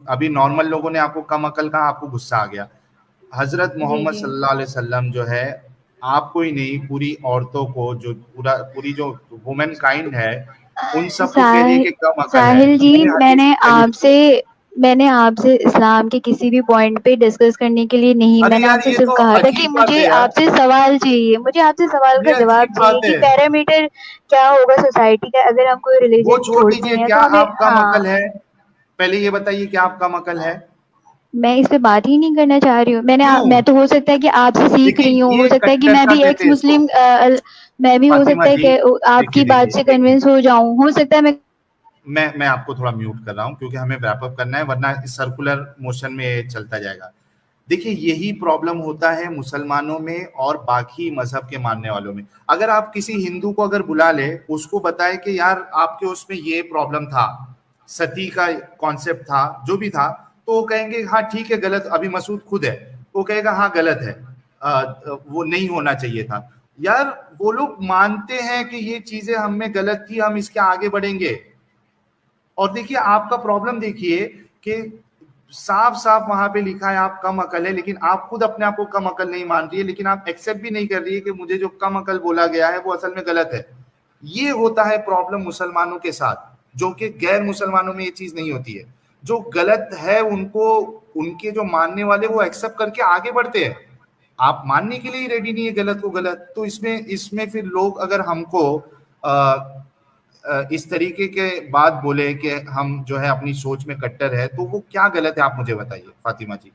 ابھی نارمل لوگوں نے آپ کو کم عقل کہا, آپ کو غصہ آ گیا. حضرت جی محمد جی صلی اللہ علیہ وسلم جو ہے آپ کو ہی نہیں پوری عورتوں کو, جو پوری جو وومن کائنڈ ہے ان سب کو کہہ دیے کہ کم عقل ہے. ساحل جی, میں نے حدیث میں نے آپ سے اسلام کے کسی بھی پوائنٹ پہ ڈسکس کرنے کے لیے نہیں, میں ارے نے یار آپ سے یہ صرف تو کہا تھا کہ عجیب بات مجھے ہے یار, آپ سے سوال چاہیے, مجھے آپ سے سوال کا یہ جواب عجیب چاہیے بات کہ ہے. پیرامیٹر کیا ہوگا سوسائٹی کا اگر ہم کوئی وہ ریلیجن چھوڑ چھوڑتے دیجئے, ہیں کیا تو ہمیں. آپ کم ہاں, عقل ہے؟ پہلے یہ بتائیے کیا آپ کم عقل ہے؟ میں اس پہ بات ہی نہیں کرنا چاہ رہی ہوں. کیوں؟ میں تو ہو سکتا ہے کہ آپ سے سیکھ دیکھیے رہی ہوں, ہو یہ سکتا ہے کہ میں کٹرتا بھی ایکس کہتے ہیں اس کو. مسلم, میں بھی ہو فاطمہ سکتا ہے جی کہ آپ دیکھیے کی بات سے دیکھیے کنوینس ہو جاؤں, ہو سکتا ہے میں آپ کو تھوڑا میوٹ کر رہا ہوں کیونکہ ہمیں ریپ اپ کرنا ہے, ورنہ سرکولر موشن میں چلتا جائے گا. دیکھیے یہی پرابلم ہوتا ہے مسلمانوں میں اور باقی مذہب کے ماننے والوں میں. اگر آپ کسی ہندو کو اگر بلا لے, اس کو بتائے کہ یار آپ کے اس میں یہ پرابلم تھا, ستی کا کانسیپٹ تھا, جو بھی تھا, تو وہ کہیں گے ہاں ٹھیک ہے غلط, ابھی مسعود خود ہے وہ کہے گا ہاں غلط ہے, وہ نہیں ہونا چاہیے تھا. یار وہ لوگ مانتے ہیں کہ یہ چیزیں ہم میں غلط تھی, ہم اس کے آگے بڑھیں گے. اور دیکھیے آپ کا پرابلم دیکھیے کہ صاف صاف وہاں پہ لکھا ہے آپ کم عقل ہے, لیکن آپ خود اپنے آپ کو کم عقل نہیں مان رہی ہے, لیکن آپ ایکسیپٹ بھی نہیں کر رہی ہے کہ مجھے جو کم عقل بولا گیا ہے وہ اصل میں غلط ہے. یہ ہوتا ہے پرابلم مسلمانوں کے ساتھ, جو کہ غیر مسلمانوں میں یہ چیز نہیں ہوتی ہے. جو غلط ہے ان کو, ان کے جو ماننے والے وہ ایکسیپٹ کر کے آگے بڑھتے ہیں. آپ ماننے کے لیے ریڈی نہیں ہے غلط کو غلط, تو اس میں پھر لوگ اگر ہم کو اس طریقے کے بات بولے کہ ہم جو ہے اپنی سوچ میں کٹر ہے, تو وہ کیا غلط ہے آپ مجھے بتائیے فاطمہ جی.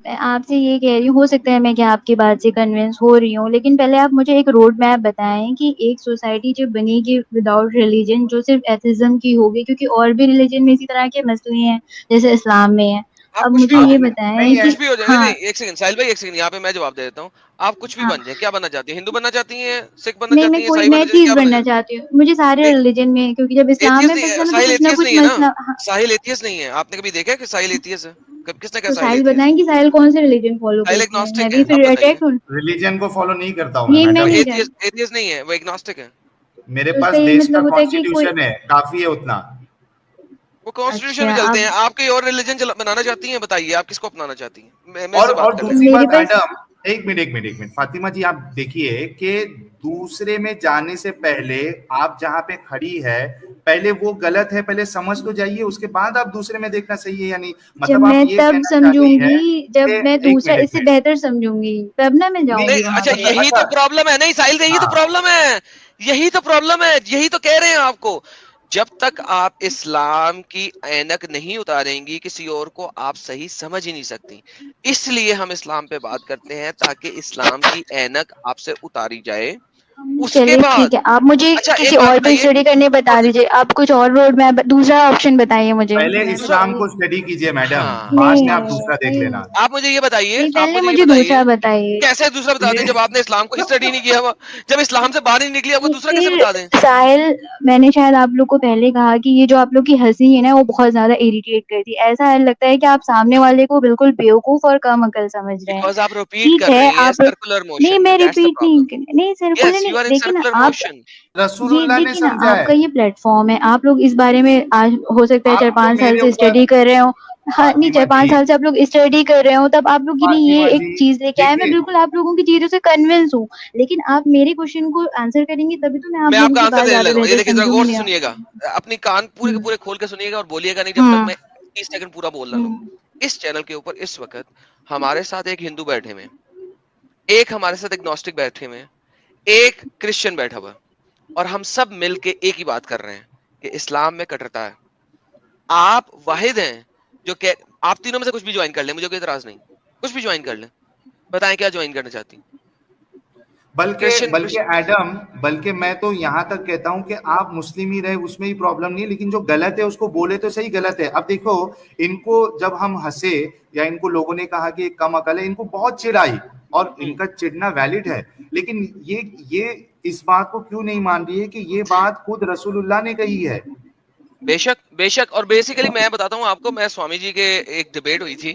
میں آپ سے یہ کہہ رہی ہوں, ہو سکتا ہے میں کہ آپ کی بات سے کنوینس ہو رہی ہوں, لیکن پہلے آپ مجھے ایک روڈ میپ بتائیں کہ ایک سوسائٹی جو بنے گی وداؤٹ ریلیجن, جو صرف ایتھزم کی ہوگی, کیونکہ اور بھی ریلیجن میں اسی طرح کے مسئلے ہیں جیسے اسلام میں ہے. آپ اب کچھ بھی مجھے ہو یہ جائیں, بتائیں کہ کچھ بھی ہو جائیں. ہاں, نہیں ایک سیکنڈ ساحل بھائی, ایک سیکنڈ یہاں پہ میں جواب دے دیتا ہوں. آپ کچھ بھی ہاں, بن جائیں, کیا بننا چاہتی ہیں؟ ہندو بننا چاہتی ہیں, سکھ بننا نہیں, میں چاہتی ہیں, کوئی عیسائی میں بننا چاہتی ہیں, چیز کیا بننا بننا چاہتی چاہتی ہوں, مجھے سارے ہیں؟ ریلیجن میں, کیونکہ جب اسلام میں پھنسنا تو کچھ نہ کچھ نہیں ہے نا, مسئلہ. ہاں, ساحل ایتھیسٹ نہیں ہے. آپ نے کبھی دیکھا کہ ساحل ایتھیسٹ ہے؟ کس نے کہا تو ساحل ساحل ایتھیسٹ؟ بتائیں کہ ساحل کون سے ریلیجن فالو ساحل کرتی ہیں, میں ایگنوسٹک ہے. بھی آپ پھر بتائیے. اٹیک ہوں. ریلیجن کو فالو نہیں کرتا ہوں میں یہ میں وہ میڈم, نہیں جان, ایتھیسٹ نہیں ہے, وہ ایگنوسٹک ہے. میرے تو اس کا پاس یہ دیش کا مطلب ہوتا ہے کہ کوئی. کانسٹیٹیوشن ہے, کافی ہے اتنا. وہ کانسٹیٹیوشن میں اچھا, چلتے اب ہیں. آپ کوئی اور ریلیجن بنانا چاہتی ہیں؟ بتائیے آپ کس کو اپنانا چاہتی ہیں. میرے سے اور بات کر لیں. دوسری میرے بات پاس. میڈم, ایک منٹ فاطمہ جی, آپ دیکھیے کہ دوسرے میں جانے سے پہلے آپ جہاں پہ کھڑی ہے پہلے وہ غلط ہے, پہلے سمجھ تو جائیے, اس کے بعد آپ دوسرے میں دیکھنا صحیح ہے یا نہیں. جب مطلب میں آپ یہ تب کہنا سمجھوں چاہتی ہیں گی جب کہ میں ایک دوسرا منٹ اس سے بہتر سمجھوں گی, تب نہ میں جاؤں نہیں, گی وہاں اچھا پہ. یہی تو پرابلم ہے. نہیں ساحل, یہی تو ہاں پرابلم ہے, یہی تو پرابلم ہے, یہی تو کہہ رہے ہیں آپ کو. جب تک آپ اسلام کی اینک نہیں اتاریں گی کسی اور کو, آپ صحیح سمجھ ہی نہیں سکتی. اس لیے ہم اسلام پہ بات کرتے ہیں, تاکہ اسلام کی اینک آپ سے اتاری جائے. اس کے چلیے بعد ٹھیک ہے, آپ مجھے اچھا کسی ایک بات اور پہ بتائیے, اسٹڈی کرنے بتا دیجیے. آپ کچھ اور روڈ میں دوسرا آپشن بتائیے مجھے. پہلے میں اسلام بتاؤں کو گی. اسٹڈی کیجئے میڈم, ہاں بعد نہیں میں آپ دوسرا دیکھ نہیں لینا. آپ مجھے یہ بتائیے, نہیں, آپ پہلے مجھے یہ مجھے بتائیے دوسرا بتائیے. کیسے دوسرا بتا دیں یہ جب آپ نے اسلام کو اسٹڈی نہیں کیا ہوا, جب اسلام سے باہر ہی نکلی, آپ کو دوسرا کیسے پھر بتا دیں؟ ساحل, میں نے شاید آپ لوگ کو پہلے کہا کہ یہ جو آپ لوگ کی ہنسی ہے نا وہ بہت زیادہ اریٹیٹ کرتی ہے. ایسا لگتا ہے کہ آپ سامنے والے کو بالکل بیوقوف اور کم عقل سمجھ رہے ہیں. بیکاز آپ ریپیٹ ٹھیک کر ہے, رہی ہیں آپ سرکولر نہیں, موشن میں, میں دیٹس دا ریپیٹ پرابلم. نہیں سرکولر یس یو نہیں, آر ان دیکھیں نا سرکولر آپ, موشن. رسول یہ اللہ نے دیکھیے نا سمجھا آپ ہے. کا یہ پلیٹ فارم ہے, آپ لوگ اس بارے میں آج ہو سکتا ہے آپ تو 4-5 سال میرے سے اوپر اسٹڈی کر رہے ہوں. ہاں نہیں, فاطمہ 4-5 جی, سال سے آپ لوگ اسٹڈی کر رہے ہوں, تب آپ لوگ کی نہیں یہ فاطمہ ایک جی چیز لے کے آئے. میں دیکھیے, بالکل آپ لوگوں کی چیزوں سے کنونس ہوں, لیکن آپ میری کوشچن کو آنسر کریں گے تبھی تو میں آپ کا لوگوں کی آنسر بات دینے زیادہ لگا ہوں. یہ بہتر دیکھیے ذرا سمجھوں غور سے گی. سنیے گا, اپنی کان پورے کے ہوں پورے کھول کے سنیے گا اور بولیے گا نہیں جب تک ہوں میں 30 سیکنڈ پورا بول نہ لوں. ہوں اس چینل کے اوپر اس وقت ہمارے ساتھ ایک ہندو بیٹھے ہوئے, ایک ہمارے ساتھ ایک نوسٹک بیٹھے ہوئے, ایک کرسچن بیٹھا ہوا, اور ہم سب مل کے ایک ہی بات کر رہے ہیں کہ اسلام میں کٹرتا ہے. آپ واحد ہیں جو کہ آپ تینوں میں سے کچھ بھی جوائن کر لیں, مجھے کوئی اعتراض نہیں, کچھ بھی جوائن کر لیں. بتائیں کیا جوائن کرنا چاہتی ہیں؟ بلکہ ایڈم, بلکہ میں تو یہاں تک کہتا ہوں کہ آپ مسلم ہی رہے اس میں ہی پرابلم نہیں, لیکن جو غلط ہے اس کو بولے تو صحیح غلط ہے. اب دیکھو ان کو جب ہم ہنسے یا ان کو لوگوں نے کہا کہ کم عقل ہے, ان کو بہت چڑ آئی, اور ان کا چڑنا ویلڈ ہے, لیکن یہ اس بات کو کیوں نہیں مان رہی ہے کہ یہ بات خود رسول اللہ نے کہی ہے. بے شک بے شک. اور بیسیکلی میں بتاتا ہوں آپ کو, میں سوامی جی کے ایک ڈبیٹ ہوئی تھی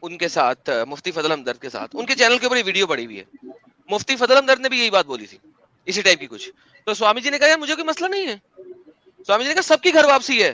ان کے ساتھ, مفتی فضل ہمدرد کے ساتھ, ان کے چینل کے اوپر یہ ویڈیو پڑی ہوئی ہے. مفتی فضل ہمدرد نے بھی یہی بات بولی تھی, اسی ٹائپ کی کچھ. تو سوامی جی نے کہا مجھے کوئی مسئلہ نہیں ہے. سوامی جی نے کہا سب کی گھر واپسی ہے,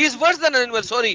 He's worse than an animal, sorry।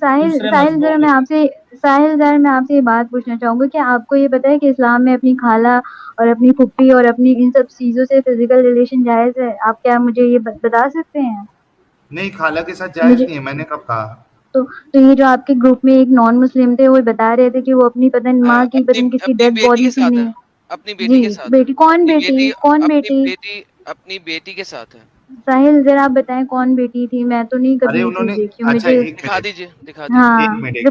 ساحل ذرا میں آپ سے یہ بات پوچھنا چاہوں گا کہ آپ کو یہ پتا ہے کہ اسلام میں اپنی خالہ اور اپنی پھپھی اور اپنی ان سب چیزوں سے فزیکل ریلیشن جائز ہے؟ آپ کیا مجھے یہ بتا سکتے ہیں؟ نہیں، خالہ کے ساتھ جائز نہیں ہے، میں نے کب کہا؟ تو یہ جو آپ کے گروپ میں ایک نان مسلم تھے وہ بتا رہے تھے کہ وہ اپنی پتن ماں کی پتن کسی ڈیڈ باڈی سے نہیں، اپنی بیٹی کے ساتھ، بیٹی کون بیٹی اپنی بیٹی کے ساتھ ہے. ساحل ذرا آپ بتائیں کون بیٹی تھی؟ میں تو نہیں کبھی یہ چیز دیکھی ہوں. مجھے دکھا دیجیے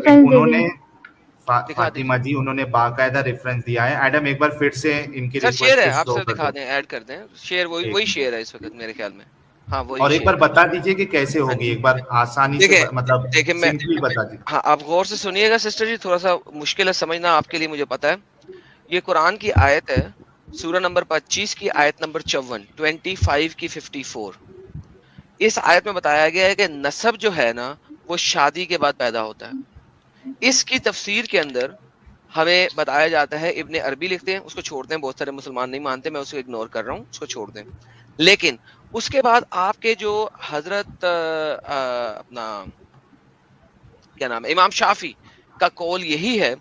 انہوں نے فاطمہ جی انہوں نے باقاعدہ ریفرنس دیا ہے. ایڈم ایک بار پھر سے ان کی سر شیئر ہے، آپ ریکویسٹ سر دکھا دیں، ایڈ کر دیں شیئر، وہی شیئر ہے اس وقت میرے خیال میں. ہاں وہی. اور ایک بار بتا دیجئے کہ کیسے ہوگی، ایک بار آسانی سے مطلب سمپلی بتا دیجئے. ہاں آپ غور سے سنیے گا سسٹر جی، تھوڑا سا مشکل ہے سمجھنا آپ کے لیے، مجھے پتا ہے. یہ قرآن کی آیت ہے، سورہ نمبر 25 کی آیت نمبر 54، 25 کی 54. اس آیت میں بتایا گیا ہے کہ نسب جو ہے نا وہ شادی کے بعد پیدا ہوتا ہے. اس کی تفسیر کے اندر ہمیں بتایا جاتا ہے، ابن عربی لکھتے ہیں، اس کو چھوڑ دیں، بہت سارے مسلمان نہیں مانتے، میں اس کو اگنور کر رہا ہوں، اس کو چھوڑ دیں. لیکن اس کے بعد آپ کے جو حضرت اپنا کیا نام ہے، امام شافعی کا قول یہی ہے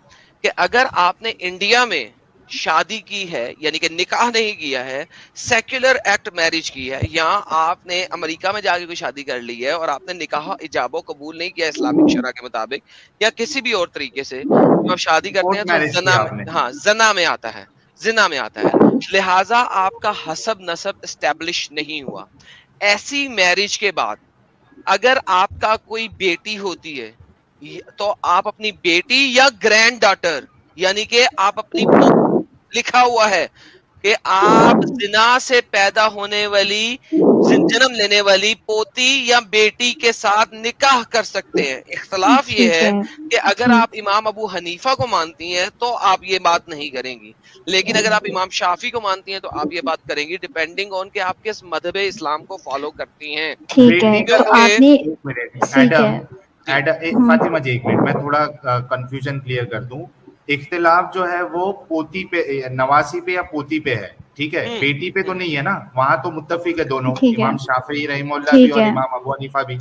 کہ اگر آپ نے انڈیا میں شادی کی ہے، یعنی کہ نکاح نہیں کیا ہے، سیکولر ایکٹ میرج کی ہے، یا آپ نے امریکہ میں جا کے کوئی شادی کر لی ہے اور آپ نے نکاح ایجاب و قبول نہیں کیا اسلامک شرع کے مطابق یا کسی بھی اور طریقے سے، جب آپ شادی کرتے ہیں تو زنا میں آتا ہے، زنا میں آتا ہے. لہٰذا آپ کا حسب نسب اسٹیبلش نہیں ہوا. ایسی میرج کے بعد اگر آپ کا کوئی بیٹی ہوتی ہے تو آپ اپنی بیٹی یا گرینڈ ڈاٹر، یعنی کہ آپ اپنی لکھا ہوا ہے کہ آپ زنا سے پیدا ہونے والی، جنم لینے والی پوتی یا بیٹی کے ساتھ نکاح کر سکتے ہیں. اختلاف یہ ہے کہ اگر آپ امام ابو حنیفہ کو مانتی ہیں تو آپ یہ بات نہیں کریں گی، لیکن اگر آپ امام شافعی کو مانتی ہیں تو آپ یہ بات کریں گی، ڈیپینڈنگ آن کہ آپ کس مذہب اسلام کو فالو کرتی ہیں. ٹھیک ہے، تو آپ نے فاطمہ جی ایک منٹ، میں تھوڑا کنفیوژن کلیئر کر دوں. اختلاف جو ہے وہ پوتی پہ، نواسی پہ یا پوتی پہ ہے، ٹھیک ہے، بیٹی پہ تو نہیں ہے نا. وہاں تو متفق ہے دونوں، امام شافعی رحمہ اللہ بھی اور امام ابو حنیفہ بھی.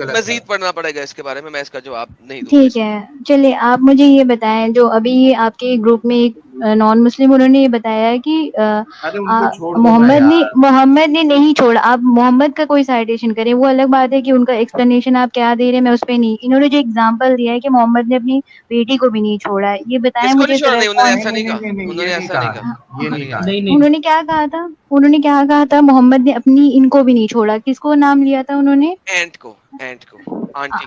مزید پڑھنا پڑے گا اس کے بارے میں، میں اس کا جواب نہیں دوں. ٹھیک ہے، چلیے آپ مجھے یہ بتائیں، جو ابھی آپ کے گروپ میں ایک نان مسلم انہوں نے یہ بتایا کہ محمد نے نہیں چھوڑا. آپ محمد کا کوئی سائٹیشن کریں، وہ الگ بات ہے کہ ان کا ایکسپلینیشن آپ کیا دے رہے ہیں، میں اس پہ نہیں. انہوں نے جو اگزامپل دیا ہے کہ محمد نے اپنی بیٹی کو بھی نہیں چھوڑا، یہ بتائیں مجھے. انہوں نے کیا کہا تھا؟ انہوں نے کیا کہا تھا؟ محمد نے اپنی ان کو بھی نہیں چھوڑا. کس کو نام لیا تھا انہوں نے؟ اینٹ کو.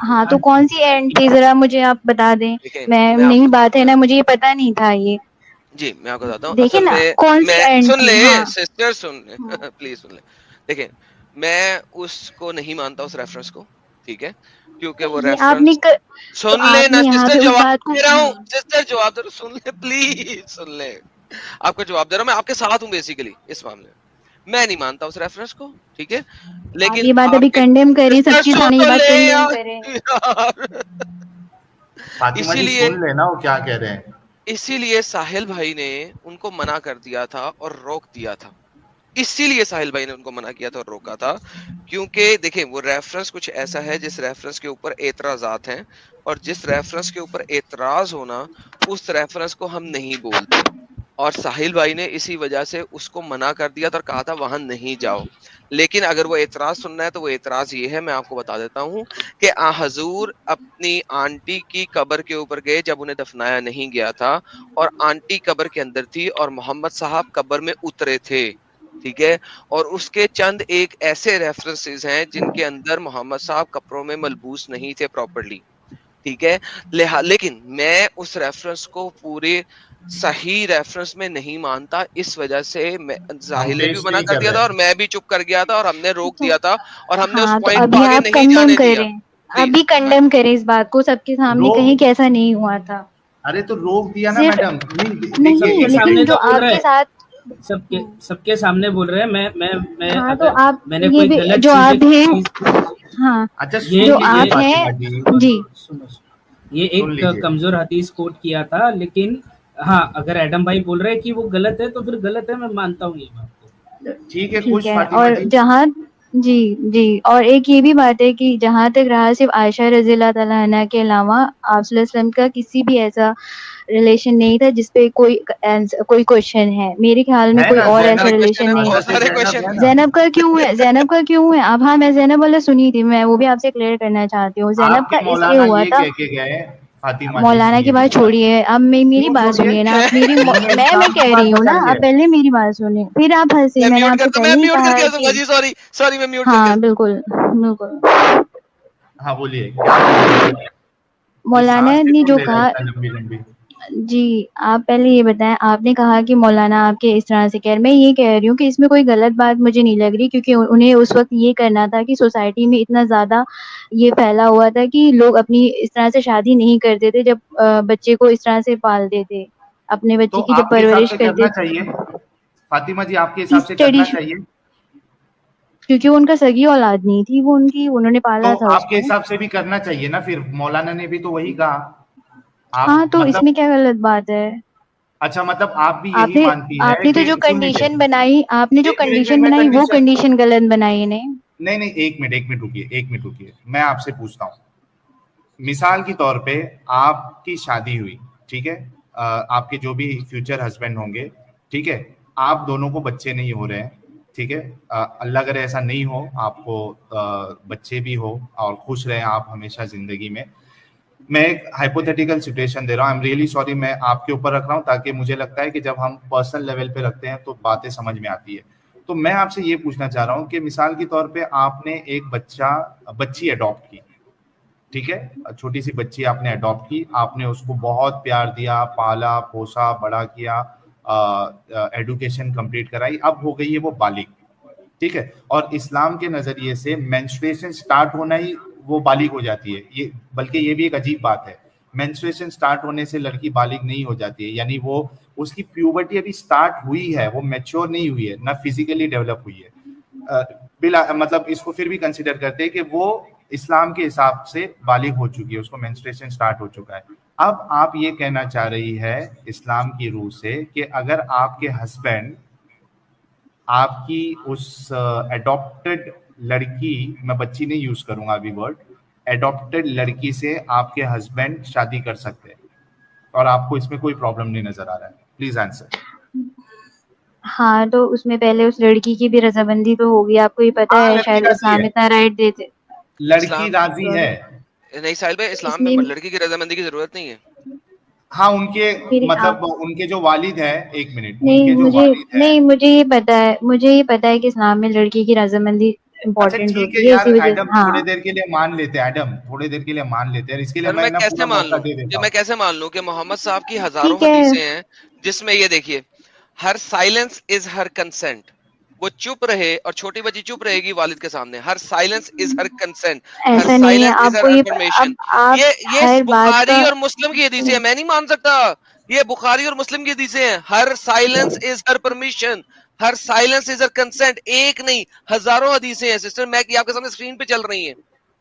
ہاں تو کون سی اینٹ تھی ذرا مجھے آپ بتا دیں. میں نئی بات ہے نا، مجھے یہ پتا نہیں تھا. یہ جی میں آپ کو بتاتا ہوں. دیکھیں نا کون سی اینٹ سن تھی. لیں سسٹر، سن لیں پلیز سن لیں. دیکھیں میں اس کو نہیں مانتا، اس ریفرنس کو، ٹھیک ہے، کیونکہ وہ ریفرنس سن لیں نا سسٹر، جواب دے رہا ہوں سسٹر، جواب دے رہا ہوں، سن لیں پلیز، سن لیں. آپ کو جواب دے رہا ہوں، میں آپ کے ساتھ ہوں بیسیکلی اس معاملے میں. میں نہیں مانتا اس ریفرنس کو، ٹھیک ہے، لیکن یہ بات ابھی کنڈیم کریں، سب کے سامنے یہ بات کنڈیم کریں. اسی لیے سن لینا وہ کیا کہہ رہے ہیں. اسی لیے ساحل بھائی نے ان کو منع کر دیا تھا اور روک دیا تھا. اسی لیے ساحل بھائی نے ان کو منع کیا تھا اور روکا تھا، کیونکہ دیکھیں وہ ریفرنس کچھ ایسا ہے جس ریفرنس کے اوپر اعتراضات ہیں، اور جس ریفرنس کے اوپر اعتراض ہونا اس ریفرنس کو ہم نہیں بولتے. اور ساحل بھائی نے اسی وجہ سے اس کو منع کر دیا تھا اور کہا تھا وہاں نہیں جاؤ. لیکن اگر وہ اعتراض سننا ہے تو وہ اعتراض یہ ہے، میں آپ کو بتا دیتا ہوں کہ حضور اپنی آنٹی کی قبر کے اوپر گئے جب انہیں دفنایا نہیں گیا تھا، اور آنٹی قبر کے اندر تھی اور محمد صاحب قبر میں اترے تھے، ٹھیک ہے. اور اس کے چند ایک ایسے ریفرنسز ہیں جن کے اندر محمد صاحب قبروں میں ملبوس نہیں تھے پراپرلی، ٹھیک ہے. لیکن میں اس ریفرنس کو پورے صحیح ریفرنس میں نہیں مانتا، اس وجہ سے ساحل نے بھی منع کر دیا تھا اور میں بھی چپ کر گیا تھا اور ہم نے روک دیا تھا اور ہم نے اس پوائنٹ کو آگے نہیں جانے دیا. ابھی کنڈیم کریں اس بات کو سب کے سامنے، کہیں کہ ایسا نہیں ہوا تھا. ارے تو روک دیا نا میڈم. نہیں لیکن جو آپ کے ساتھ سب کے سامنے بول رہے ہیں، ہاں تو آپ میں نے کوئی غلط جو آپ ہیں، ہاں جو آپ ہیں جی، یہ ایک کمزور حدیث کوٹ کیا تھا. لیکن ہاں اگر ایڈم بھائی بول رہے ہیں کہ وہ غلط ہے تو پھر غلط ہے، میں مانتا ہوں یہ بات. ٹھیک ہے. اور جی جی، اور ایک یہ بھی بات ہے کہ جہاں تک رہا صرف عائشہ رضی اللہ تعالیٰ عنہ کے علاوہ آپ صلی اللہ علیہ وسلم کا کسی بھی ایسا ریلیشن نہیں تھا جس پہ کوئی کوشچن ہے. میرے خیال میں ہے کوئی نا اور بہت ایسا سارے زینب، کوشچن ریلیشن ہیں، نہیں. بہت سارے زینب کوشچن ہے ہیں. نا. زینب کا کیوں ہے؟ زینب کا کیوں ہے؟ اب ہاں میں زینب والا سنی تھی، میں وہ بھی آپ سے کلیئر کرنا چاہتی ہوں. آپ زینب کے کا اس لیے مولانا ہوا یہ تھا. کہہ کے گئے، فاطمہ جی مولانا کی سنیے بات میری بات. چھوڑیے، اب میری کیوں بات چھوڑیے؟ سنیے نا. آپ میری انہوں نے میں اسلام کی کہہ بات رہی ہوں نا، بتائی آپ ہے. پہلے میری بات سنیں پھر آپ ہنسی. میں نے آپ سے میں پہلے ہی میوٹ کہا کر کہ دوں جی، سوری میں میوٹ کر ہاں کے. بالکل بالکل. ہاں بولیے کیا بول رہے تھے؟ یہ مولانا سانس نے کیوں جو لے رہا ہے کہا، اتنا لمبی لمبی؟ جی آپ پہلے یہ بتائیں. آپ نے کہا کہ مولانا آپ کے اس طرح سے کہہ رہے. میں یہ کہہ رہی ہوں کہ اس میں کوئی غلط بات مجھے نہیں لگ رہی، کیونکہ انہیں اس وقت یہ کرنا تھا کہ سوسائٹی میں اتنا زیادہ یہ پھیلا ہوا تھا کہ لوگ اپنی اس طرح سے شادی نہیں کرتے تھے جب بچے کو اس طرح سے پالتے تھے، اپنے بچے تو کی جب آپ کے حساب پرورش سے کرتے کرنا چاہیے فاطمہ جی، آپ کے تھے. حساب سے کرنا چاہیے. کیونکہ وہ ان کا سگی اولاد نہیں تھی، وہ انہوں نے تو پالا تھا اس آپ کے کو. حساب سے بھی کرنا چاہیے نا. پھر مولانا نے بھی تو وہی کہا. آپ ہاں تو اس مطلب میں کیا غلط بات ہے؟ اچھا مطلب آپ بھی آپ یہی نے مانتی ہے آپ نے تو کہ جو سن لیجیے کنڈیشن بنائی، آپ نے جو ایک منٹ کنڈیشن میں بنائی وہ کنڈیشن کنڈیشن غلط بنائی نے. نہیں ایک منٹ رکیے. میں آپ سے پوچھتا ہوں، مثال کے طور پہ آپ کی شادی ہوئی، ٹھیک ہے، آپ کے جو بھی فیوچر ہسبینڈ ہوں گے، ٹھیک ہے، آپ دونوں کو بچے نہیں ہو رہے ہیں، ٹھیک ہے، اللہ کرے ایسا نہیں ہو، آپ کو بچے بھی ہو اور خوش رہیں آپ ہمیشہ زندگی میں. میں ایک ہائپوتھیٹیکل سچویشن دے رہا ہوں. آئی ایم ریئلی سوری، میں آپ کے اوپر رکھ رہا ہوں تاکہ مجھے لگتا ہے کہ جب ہم پرسنل لیول پہ رکھتے ہیں تو باتیں سمجھ میں آتی ہے. تو میں آپ سے یہ پوچھنا چاہ رہا ہوں کہ مثال کے طور پہ آپ نے ایک بچی اڈاپٹ کی، ٹھیک ہے، چھوٹی سی بچی آپ نے اڈاپٹ کی، آپ نے اس کو بہت پیار دیا، پالا پوسا بڑا کیا، ایڈوکیشن کمپلیٹ کرائی، اب ہو گئی ہے وہ بالغ، ٹھیک ہے. اور اسلام کے نظریے سے مینسٹریشن سٹارٹ ہونا ہی وہ بالغ ہو جاتی ہے. یہ بلکہ یہ بھی ایک عجیب بات ہے، مینسٹریشن سٹارٹ ہونے سے لڑکی بالغ نہیں ہو جاتی ہے. یعنی وہ اس کی پیوبرٹی ابھی سٹارٹ ہوئی ہے، وہ میچور نہیں ہوئی ہے، نہ فزیکلی ڈیولپ ہوئی ہے. مطلب اس کو پھر بھی کنسیڈر کرتے ہیں کہ وہ اسلام کے حساب سے بالغ ہو چکی ہے، اس کو مینسٹریشن سٹارٹ ہو چکا ہے. اب آپ یہ کہنا چاہ رہی ہے اسلام کی روح سے کہ اگر آپ کے ہسبینڈ آپ کی اس اڈاپٹڈ لڑکی، میں بچی نہیں یوز کروں گا ابھی ورڈ، اڈاپٹڈ لڑکی سے آپ کے ہسبینڈ شادی کر سکتے ہیں اور آپ کو اس میں کوئی پرابلم نہیں نظر آ رہا ہے؟ Please answer. ہاں تو اس میں پہلے اس لڑکی کی بھی رضامندی تو ہوگی. آپ کو یہ پتا ہاں ہے لڑکی شاید راضی اسلام ہے، اتنا رائٹ دیتے. لڑکی اسلام راضی ہے. نہیں ساحل بھائی، اس اسلام میں میں لڑکی کی رضامندی کی ضرورت نہیں ہے. ہاں ان کے میری آپ مطلب ان کے جو والد ہے، ایک منٹ، ان نہیں کے جو مجھے والد ہے. نہیں مجھے یہ پتا ہے کہ اسلام میں لڑکی کی رضامندی اچھا امپورٹنٹ ٹھیک ہے ہوتی ہے، یار اسی وجہ ایڈم، سے. ہاں تھوڑے دیر کے لیے مان لیتے ہیں، ایڈم تھوڑے دیر کے لیے مان لیتے ہیں، اس کے لیے سر میں میں نا کیسے پورا مان موقع لوں دے دیتا کہ ہوں. میں کیسے مان لوں کہ محمد صاحب کی ہزاروں ٹھیک ہے. حدیثیں ہیں جس میں یہ دیکھیے، ہر سائلنس از ہر کنسنٹ. وہ چپ رہے اور چھوٹی بچی چپ رہے گی والد کے سامنے، ہر سائلنس از ہر کنسنٹ، ہر ایسا نہیں ہے. سائلنس از آپ ہر کو یہ افرمیشن. اب آپ یہ ہر بات بخاری کا اور مسلم کی حدیثیں ہیں، میں نہیں مان سکتا. یہ بخاری اور مسلم کی حدیثیں ہیں. Her silence is her permission, her silence is her consent. ایک نہیں، ہزاروں حدیثیں ہیں سسٹر، میں آپ کے سامنے اسکرین پہ چل رہی ہیں،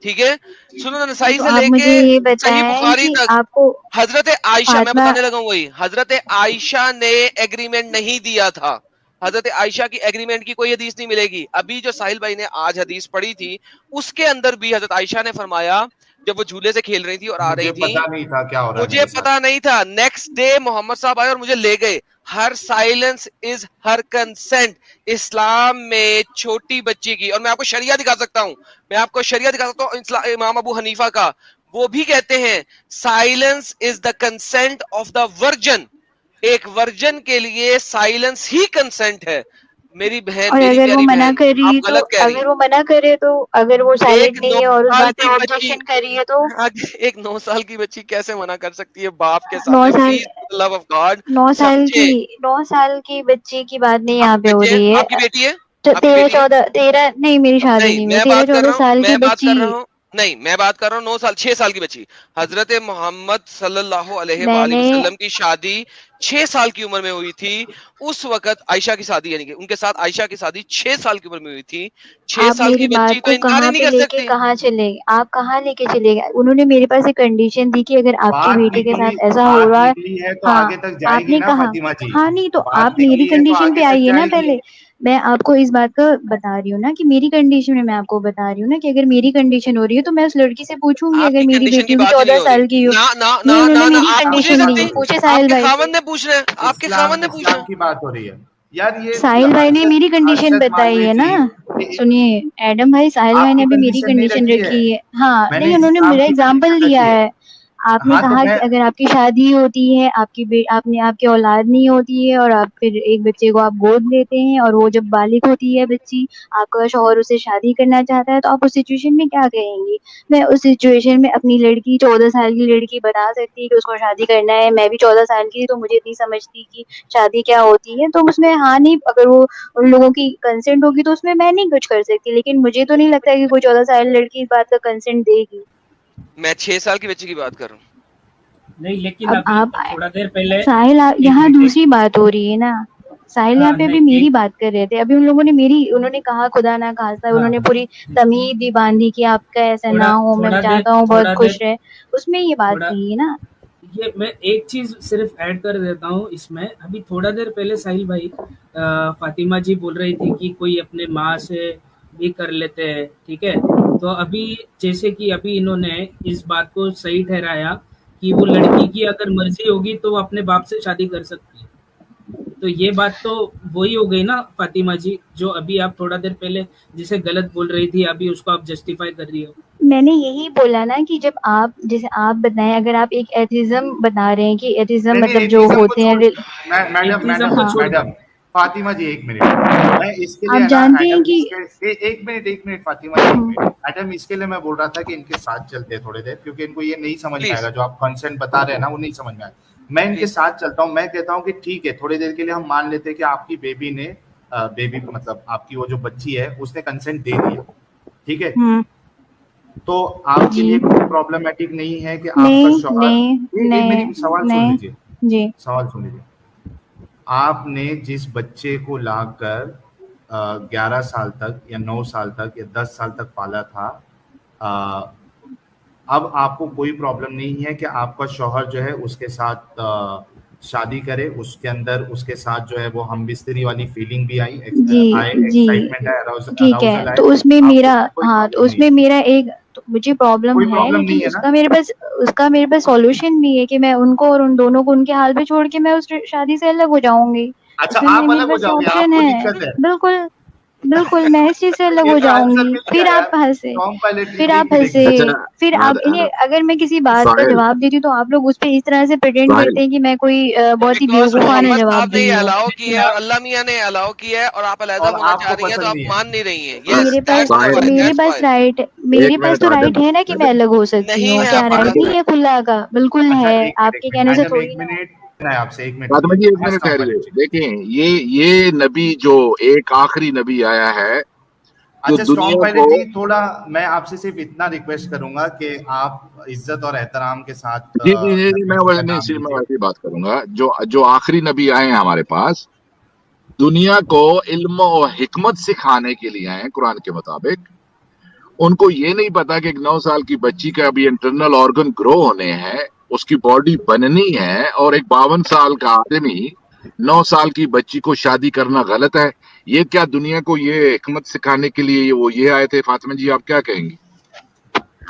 ٹھیک ہے. سنن نسائی تو سے آپ لے کے مجھے یہ صحیح بتائیں بخاری کہ تک. آپ کو حضرت عائشہ، میں فاطمہ بتانے لگا ہوں وہی، حضرت عائشہ نے ایگریمنٹ نہیں دیا تھا. حضرت عائشہ کی ایگریمنٹ کی کوئی حدیث نہیں ملے گی. ابھی جو ساحل بھائی نے آج حدیث پڑھی تھی اس کے اندر بھی حضرت عائشہ نے فرمایا، جب وہ جھولے سے کھیل رہی تھی اور آ رہی مجھے تھی، پتا نہیں تھا کیا ہو رہا ہے مجھے میرے ساتھ. پتا نہیں تھا. نیکسٹ ڈے محمد صاحب آئے اور مجھے لے گئے. ہر سائلنس از ہر کنسنٹ. اسلام میں چھوٹی بچی کی، اور میں آپ کو شریعہ دکھا سکتا ہوں، امام ابو حنیفہ کا، وہ بھی کہتے ہیں silence is the consent of the virgin. ایک ورجن کے لیے سائلنس ہی کنسنٹ ہے. میری بہن، اور میری اگر وہ پیاری منع بہن، کر رہی آپ ہے تو غلط کہہ رہی ہیں. اگر وہ منع کرے تو اگر وہ ایک سائلنٹ 9 نہیں ہے اور اس سال بات کی پہ بچی، آبجیکشن کر رہی ہے تو آج ایک 9 سال کی بچی کیسے منع کر سکتی ہے باپ کے 9 سامنے؟ سال پلیز لو آف گاڈ 9 سال کی سمجھے. 9 سال کی بچی کی بات نہیں آپ یہاں کی پہ ہو بیٹی ہے، رہی ہے. آپ کی بیٹی ہے، آپ کی 13 بیٹی ہے. 14 13 نہیں، میری شادی نہیں نہیں ہوئی. میں 13 بات کر 14 رہا ہوں، سال کی میں بات بچی. کر رہا ہوں، نہیں میں بات کر رہا ہوں 9 سال 6 سال کی بچی. حضرت محمد صلی اللہ علیہ میں وآلہ نے وسلم کی شادی 6 سال کی عمر میں ہوئی تھی. اس وقت عائشہ کی شادی، یعنی کہ ان کے ساتھ عائشہ کی شادی 6 سال کی عمر میں ہوئی تھی. 6 آپ سال میری کی بچی بات تو کو انکار ہی کہاں نہیں پہ کر لے کے سکتی. کہاں چلے گئے؟ آپ کہاں لے کے چلے گئے؟ انہوں نے میرے پاس ایک کنڈیشن دی کہ اگر آپ کے بات بیٹے کے نکلی، ساتھ ایسا ہو بات رہا ہے. نکلی ہے تو ہاں آگے تک جائے آپ گی نے نا کہا. فاطمہ جی. ہاں نہیں تو بات آپ میری نکلی ہے تو کنڈیشن آگے پہ تک آئیے نا جائے گی. پہلے. میں آپ کو اس بات کا بتا رہی ہوں نا کہ میری کنڈیشن میں آپ کو بتا رہی ہوں نا کہ اگر میری کنڈیشن ہو رہی ہے تو میں اس لڑکی سے پوچھوں گی آپ اگر کی میری کنڈیشن بیٹی کی ہوگی بات ہی نہیں 14 ہو سال رہی کی ہو. نہ نہ نہیں نہ انہوں نہ نے نہ میری آپ پوچھ نہیں کنڈیشن دی ہے, سکتی پوچھے آپ ساحل کے بھائی سے. خاوند نے پوچھنا ہے آپ کے خاوند نے پوچھنا اسلام کی بات ہو رہی ہے یار. یہ ساحل بھائی نے میری کنڈیشن ارشد مان بتائی ہے نا, لیجیے کہ سنیے ایڈم بھائی, ساحل آپ بھائی نے کی ابھی میری کنڈیشن نہیں کنڈیشن رکھی ہے, رکھی ہے. ہاں میں نے نہیں, انہوں نے اسلام میرا کی اگزامپل کنڈیشن دیا رکھی ہے. ہے. آپ نے ہاں تو کہا میں کہ اگر آپ کی شادی ہوتی ہے, آپ کی اولاد نہیں ہوتی ہے اور آپ پھر ایک بچے کو آپ گود لیتے ہیں اور وہ جب بالغ ہوتی ہے بچی, آپ کا شوہر اسے شادی کرنا چاہتا ہے, تو آپ اس سچویشن میں کیا کہیں گی؟ میں اس سچویشن میں اپنی لڑکی 14 سال کی لڑکی بتا سکتی کہ اس کو شادی کرنا ہے. میں بھی 14 سال کی, تو مجھے اتنی سمجھتی کہ شادی کیا ہوتی ہے, تو اس میں ہاں نہیں, اگر وہ ان لوگوں کی کنسنٹ ہوگی تو اس میں نہیں کچھ کر سکتی. لیکن مجھے تو نہیں لگتا کہ کوئی 14 سال لڑکی اس بات کا کنسنٹ دے گی. میں 6 سال کی بچی کی بات کر رہا ہوں. نہیں لیکن اب ابھی آپ تھوڑا دیر پہلے ساحل, ایک یہاں منٹ دوسری بات ہو رہی ہے نا. ساحل یہاں پہ نہیں ابھی میری ایک بات کر رہے تھے, ابھی ان لوگوں نے انہوں نے کہا خدا نہ خاصا, انہوں نے پوری تمیز بھی باندھی کہ آپ کا ایسا نہ ہو, میں چاہتا ہوں بہت خوش رہے, اس میں یہ بات تھوڑا کہی ہے نا. یہ میں ایک چیز صرف ایڈ کر دیتا ہوں اس میں. ابھی تھوڑا دیر پہلے ساحل بھائی فاطمہ جی بول رہی تھی کہ کوئی اپنے ماں سے بھی کر لیتے ہیں, ٹھیک ہے. تو ابھی جیسے کہ ابھی انہوں نے اس بات کو صحیح ٹھہرایا کہ وہ لڑکی کی اگر مرضی ہوگی تو وہ اپنے باپ سے شادی کر سکتی ہے. تو یہ بات تو وہی ہو گئی نا فاطمہ جی, جو ابھی آپ تھوڑا دیر پہلے جسے غلط بول رہی تھی, ابھی اس کو آپ جسٹیفائی کر رہی ہو. میں نے یہی بولا نا کہ جب آپ, جیسے آپ بتائیں, اگر آپ ایک ایتھزم بتا رہے ہیں کہ ایتھزم نہیں مطلب جو ایتھیزم کو ہوتے ہیں, چھوڑ, میڈم ایتھیزم میڈم کو چھوڑ دو. میڈم فاطمہ جی ایک منٹ, میں اس کے لیے آپ ہے نا جانتے ہیں ایڈم, کہ اس کے ایک منٹ فاطمہ جی ایک منٹ, ایڈم اس کے لیے میں بول رہا تھا کہ ان کے ساتھ چلتے ہیں تھوڑے دیر, کیونکہ ان کو یہ نہیں سمجھ میں آئے پلیز گا جو آپ کنسرن بتا رہے ہیں نا, وہ نہیں سمجھ میں آئے. میں ان کے پلیز ساتھ چلتا ہوں, میں کہتا ہوں کہ ٹھیک ہے تھوڑی دیر کے لیے ہم مان لیتے ہیں کہ آپ کی بیبی نے مطلب آپ کی وہ جو بچی ہے اس نے کنسنٹ دے دیا, ٹھیک ہے, تو آپ کے جی لیے کوئی پرابلمٹک نہیں ہے کہ آپ کا نہیں نہیں شوہر, یہ میری نہیں سوال سن نہیں لیجیے, جی سوال سن لیجیے. آپ نے جس بچے کو لا کر 11 سال تک یا 9 سال تک یا 10 سال تک پالا تھا, اب آپ کو کوئی پرابلم نہیں ہے کہ آپ کا شوہر جو ہے اس کے ساتھ شادی کرے, اس کے اندر اس کے ساتھ جو ہے وہ ہم بستری والی فیلنگ بھی آئی, جی جی ایکسائٹمنٹ ہے, ٹھیک ہے. اراؤزل آئے, تو اس میں آپ کو میرا, کوئی ہاں تو پرابلم اس نہیں میں ہے, میرا ایک, مجھے پرابلم کوئی ہے, پرابلم لیکن نہیں ہے اس نا. کا میرے پاس سولوشن بھی ہے کہ میں ان کو اور ان دونوں کو ان کے حال پہ چھوڑ کے میں اس شادی سے الگ ہو جاؤں گی. اچھا اس میں آپ میرے الگ ہو پاس جاؤ گے, آپ آپشن کو ہے. دقت ہے, بالکل بالکل, میں اس چیز سے الگ یہ ہو تو جاؤں آنسر گی. مل پھر گیا یار. آپ ہنسے, ٹام پائلٹ پھر ایک آپ منٹ ہنسے, اچھا پھر آپ انہیں, اگر میں کسی بات کا ساحل جواب دیتی ہوں تو آپ لوگ اس پہ اس طرح سے پریٹینڈ ساحل کرتے ہیں کہ میں کوئی بہت ہی بیکاز بیوقوفانہ محمد جواب صاحب نے دی یہ ہوں. الاؤ کیا ہے اور اللہ میاں نے الاؤ کیا ہے اور آپ علیحدہ اور ہونا آپ چاہ کو رہی ہیں, تو پسند آپ نہیں ہے. مان نہیں رہی ہیں. یس میرے پاس دیٹس ساحل وائی, میرے دیٹس پاس وائی. رائٹ, میرے ایک پاس منٹ تو آدم رائٹ ہے نا کہ میں الگ ہو سکتی نہیں ہوں. ہے کیا آپ رائٹ علیحدہ نہیں ہے کھلا کا؟ بالکل اچھا ہے, ایک منٹ آپ ایک کے منٹ کہنے سے ایڈم تھوڑی ایک نا. منٹ ہے آپ سے, ایک منٹ فاطمہ رکیے. جی ایک ہاں منٹ ٹام ٹھہریے. پائلٹ جی. دیکھیں یہ نبی جو ایک آخری نبی آیا ہے جو اچھا اسٹام دنیا پائلٹ کو, جی, تھوڑا میں آپ سے صرف اتنا ریکویسٹ کروں گا کہ آپ عزت اور احترام کے ساتھ جی جی جی نبی جی کا نہیں نام صرف میں لیجیے. ویسے ہی بات کروں گا, جو آخری نبی آئے ہیں ہمارے پاس دنیا کو علم و حکمت سکھانے کے لیے آئے ہیں قرآن کے مطابق. ان کو یہ نہیں پتا کہ ایک 9 سال کی بچی کا ابھی انٹرنل آرگن گرو ہونے ہیں, اس کی باڈی بننی ہے, اور ایک 52 سال کا آدمی 9 سال کی بچی کو شادی کرنا غلط ہے. یہ کیا دنیا کو یہ حکمت سکھانے کے لیے وہ یہ آئے تھے؟ فاطمہ جی آپ کیا کہیں گی؟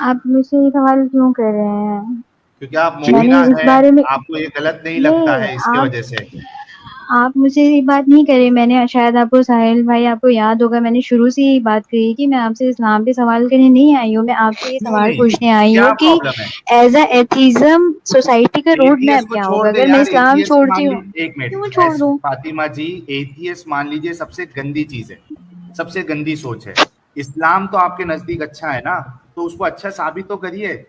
آپ مجھ سے یہ سوال کیوں کر رہے ہیں؟ کیونکہ آپ میں مومنہ نے اس ہیں, بارے میں, آپ کو یہ غلط نہیں لگتا نہیں ہے اس کی وجہ سے. آپ مجھ سے یہ بات نہیں کرے. میں نے شاید آپ کو, ساحل بھائی آپ کو یاد ہوگا, میں نے شروع سے یہ بات کہی کہ میں آپ سے اسلام پہ سوال کرنے نہیں آئی ہوں, میں آپ سے یہ کیوں سوال نہیں, پوچھنے آئی کیا ہوں کہ پرابلم ہے؟ ایز اے ایتھیزم سوسائٹی کا روڈ ایتھیس میپ کو کیا چھوڑ ہوگا دے اگر میں یار, اسلام ایتھیس چھوڑتی مان ہوں؟ لیجیے, ایک کیوں منٹ چھوڑ دوں؟ فاطمہ جی, ایتھیس مان لیجیے سب سے گندی چیز ہے, سب سے گندی سوچ ہے. اسلام تو آپ کے نزدیک اچھا ہے نا, تو اس کو اچھا ثابت تو کریے.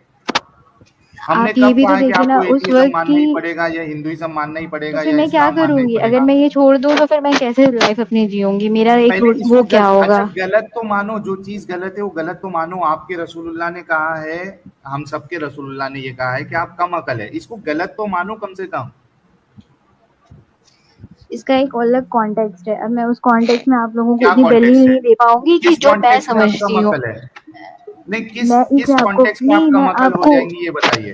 ہم نے آپ یہ کب بھی کہا تو ہے کہ دیکھیں آپ نا کو اس ایتھیزم وقت ماننا کی. ہی پڑے گا یا ہندوازم ماننا ہی پڑے تو گا پھر یا میں کیا اسلام کروں ماننا ہی گی؟ پڑے اگر گا؟ میں یہ چھوڑ دوں تو پھر میں کیسے لائف اپنی جیوں گی؟ میرا ایک پہلے اس کو وہ کیا اچھا ہوگا؟ غلط تو مانو, جو چیز غلط ہے وہ غلط تو مانو. آپ کے رسول اللہ نے کہا ہے, ہم سب کے رسول اللہ نے یہ کہا ہے کہ آپ کم عقل ہے, اس کو غلط تو مانو کم سے کم. اس کا ایک الگ کانٹیکسٹ ہے. اب میں اس کانٹیکسٹ میں آپ لوگوں کو کیا اتنی دلیل کانٹیکسٹ ہے, نہیں دے پاؤں گی کہ کس جو میں کانٹیکسٹ میں آپ کم سمجھتی ہوں. عقل ہے, نہیں کس میں کس اسے آپ کو کانٹیکسٹ میں نہیں, آپ میں کم عقل آپ ہو کو جائیں گی یہ بتائیے.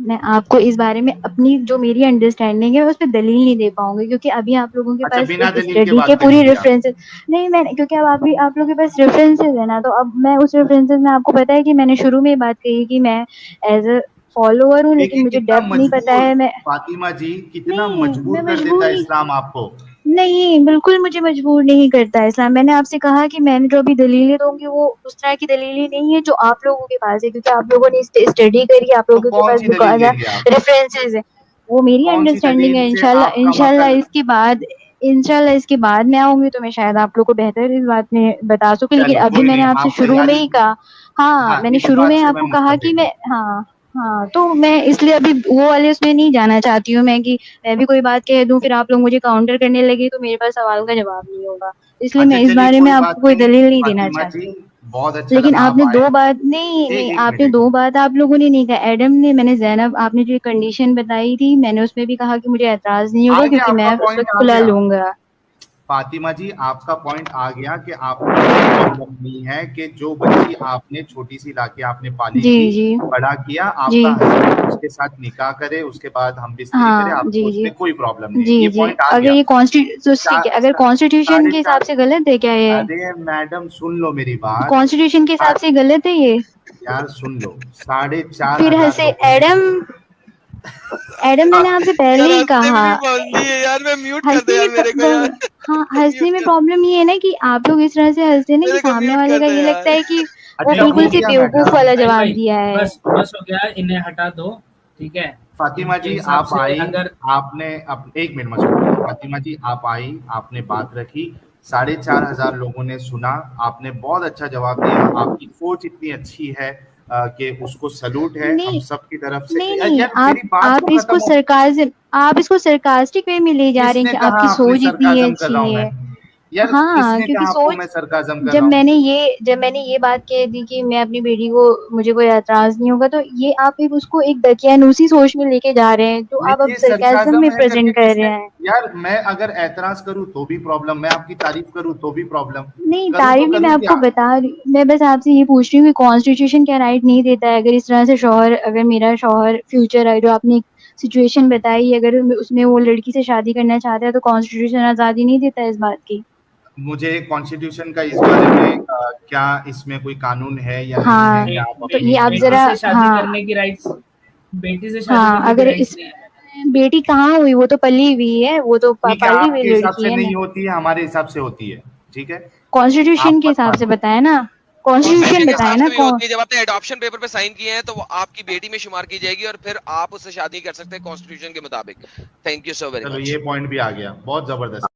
میں آپ کو اس بارے میں اپنی جو میری انڈرسٹینڈنگ ہے اس پہ دلیل نہیں دے پاؤں گی، کیونکہ ابھی آپ لوگوں کے اچھا پاس بنا دلیل کے اسٹڈی بات کے کریں پوری گے آپ؟ ریفرنسز نہیں، میں کیونکہ اب آپ لوگوں کے پاس ریفرنسز ہے نا، تو اب میں اس ریفرنسز میں آپ کو پتا ہے کہ میں نے شروع میں یہ بات کہی کہ میں ایز اے فالوور ہوں، دیکھیے لیکن مجھے کتنا ڈیپتھ نہیں پتا مجبور ہے. میں فاطمہ جی، کتنا نہیں، مجبور میں کر مجبور دیتا ہے نہیں، اسلام آپ کو. نہیں بالکل مجھے مجبور نہیں کرتا اسلام. میں نے آپ سے کہا کہ میں نے جو ابھی دلیلیں دوں گی وہ اس طرح کی دلیلیں نہیں ہے جو آپ لوگوں کے پاس ہے، کیونکہ آپ لوگوں نے اسٹڈی کری، آپ تو لوگوں کے کون پاس سی دلیل دیں گے آپ؟ ریفرنسز ہیں. وہ میری کون سی انڈرسٹینڈنگ ہے. دلیل سے آپ کا انشاءاللہ مطلب؟ اس کے بعد میں آؤں گی تو میں شاید آپ لوگ کو بہتر اس بات میں بتا سکوں، لیکن چلو ابھی کوئی میں نے نہیں، آپ سے شروع میں تیاری ہی کہا. ہاں میں نے اس شروع بات میں سے آپ میں کو کہا کہ متفق میں ہوں. ہاں تو میں اس لیے ابھی وہ والے اس میں نہیں جانا چاہتی ہوں میں کہ میں بھی کوئی بات کہہ دوں پھر آپ لوگ مجھے کاؤنٹر کرنے لگے تو میرے پاس سوال کا جواب نہیں ہوگا، اس لیے اچھا میں اس چلیے بارے میں کوئی آپ بات کو کوئی نہیں دلیل نہیں دینا فاطمہ چاہتی. جی، بہت اچھا لیکن لگا آپ نے آئے. دو بات نہیں ایک آپ منٹ نے ایک دو منٹ. بات آپ لوگوں نے نہیں کہا. ایڈم نے، میں نے زینب، آپ نے جو کنڈیشن بتائی تھی میں نے اس میں بھی کہا کہ مجھے اعتراض نہیں آ ہوگا گیا کیونکہ آپ میں کا اس پوائنٹ، وقت آ کھلا گیا لوں گا. فاطمہ جی، آپ کا پوائنٹ آ گیا کہ آپ کو کوئی پرابلم نہیں ہے کہ جو بچی آپ نے چھوٹی سی لا کے آپ نے پالی جی تھی، جی بڑا کیا، آپ جی کا ہسبینڈ اس کے ساتھ نکاح کرے، اس کے بعد ہم بستری کرے، ہاں آپ جی کو اس جی میں کوئی پرابلم نہیں ہے. جی یہ جی پوائنٹ آ اگر گیا. یہ ٹھیک ہے، اگر کانسٹیٹیوشن ساڑھے کے چار. حساب سے غلط ہے کیا یہ؟ ارے میڈم سن لو میری بات. کانسٹیٹیوشن کے حساب سے غلط ہے یہ؟ یار سن لو، 4,500 پھر لوگوں نے ایڈم میں نے آپ سے پہلے یار ہی ہنسنے میں کہا. بھی پابندی ہے یار، میں میوٹ کر دے ہنسنے یار میں میرے کو یار. ہاں ہنسنے میوٹ میں کر، پرابلم یہ ہے نا کہ آپ لوگ اس طرح سے ہنستے ہیں نا کہ میرے کو سامنے میوٹ والے کر کا دے یہ یار. لگتا ہے کہ وہ اچھا بالکل ہو سے گیا بیوقوف میڈم. والا بھائی جواب بھائی دیا ہے. بس ہو گیا، انہیں ہٹا دو، ٹھیک ہے. فاطمہ ان کے جی حساب آپ سے آئی، اگر آپ نے ایک منٹ مسعود. فاطمہ جی آپ آئی، آپ نے بات رکھی، 4,500 لوگوں نے سنا، آپ نے بہت اچھا جواب دیا. آپ کی سوچ اتنی اچھی ہے کہ اس کو سلوٹ ہے ہم نہیں سب کی طرف سے. نہیں یار میری بات آپ تو اس کو ختم ہو. سرکاسٹک وے میں لے جا کس رہے ہیں نے کہ آپ کہا کی آپ نے سوچ اتنی سرکازم کر رہا ہوں اچھی میں؟ ہے. یار کس ہاں نے کیونکہ کہا آپ کو میں سوچ، سرکازم کر جب رہا ہوں؟ میں نے یہ بات کہہ دی کہ میں اپنی بیٹی کو، مجھے کوئی اعتراض نہیں ہوگا، تو یہ آپ ایک اس کو ایک دقیانوسی سوچ میں لے کے جا رہے ہیں جو آپ اب یہ سرکازم سرکازم میں ہے کر کے پریزنٹ کر کس نے؟ رہے ہیں. یار میں اگر اعتراض کروں تو بھی پرابلم، میں آپ کی تعریف کروں تو بھی پرابلم. نہیں کروں تو تعریف نہیں، میں کروں آپ کو کیا؟ بتا رہی، میں بس آپ سے یہ پوچھ رہی ہوں کہ کانسٹیٹیوشن کیا رائٹ نہیں دیتا ہے اگر اس طرح سے اگر میرا شوہر فیوچر ہے جو آپ نے سچویشن بتائی، اگر اس میں وہ لڑکی سے شادی کرنا چاہتا ہے تو کانسٹیٹیوشن آزادی نہیں دیتا اس بات کی؟ مجھے کانسٹیٹیوشن کا اس بارے میں کیا اس میں کوئی قانون ہے یا نہیں ہے ہاں کہ آپ تو اپنی یہ آپ بیٹی ذرا، سے شادی ہاں کرنے کی رائٹس، بیٹی سے شادی ہاں کرنے کی اگر رائٹس اس نہیں ہے. بیٹی کہاں ہوئی، وہ تو پلی ہوئی ہے، وہ تو ٹھیک ہے، پالی آپ ہوئی کے حساب سے لڑکی ہے نا. نہیں ہوتی ہے، ہمارے حساب سے ہوتی ہے. ٹھیک ہے، کانسٹیٹیوشن آپ کے مت حساب سے مانو. بتائے نا، کانسٹیٹیوشن کانسٹیٹیوشن کے بتائے حساب نا سے بھی ہوتی ہے، جب آپ نے اڈاپشن پیپر پہ سائن کیے ہیں تو وہ آپ کی بیٹی میں شمار کی جائے گی اور پھر آپ اس سے شادی کر سکتے ہیں کانسٹیٹیوشن کے مطابق. تھینک یو سو ویری چلو مچ. یہ پوائنٹ بھی آ گیا، بہت زبردست.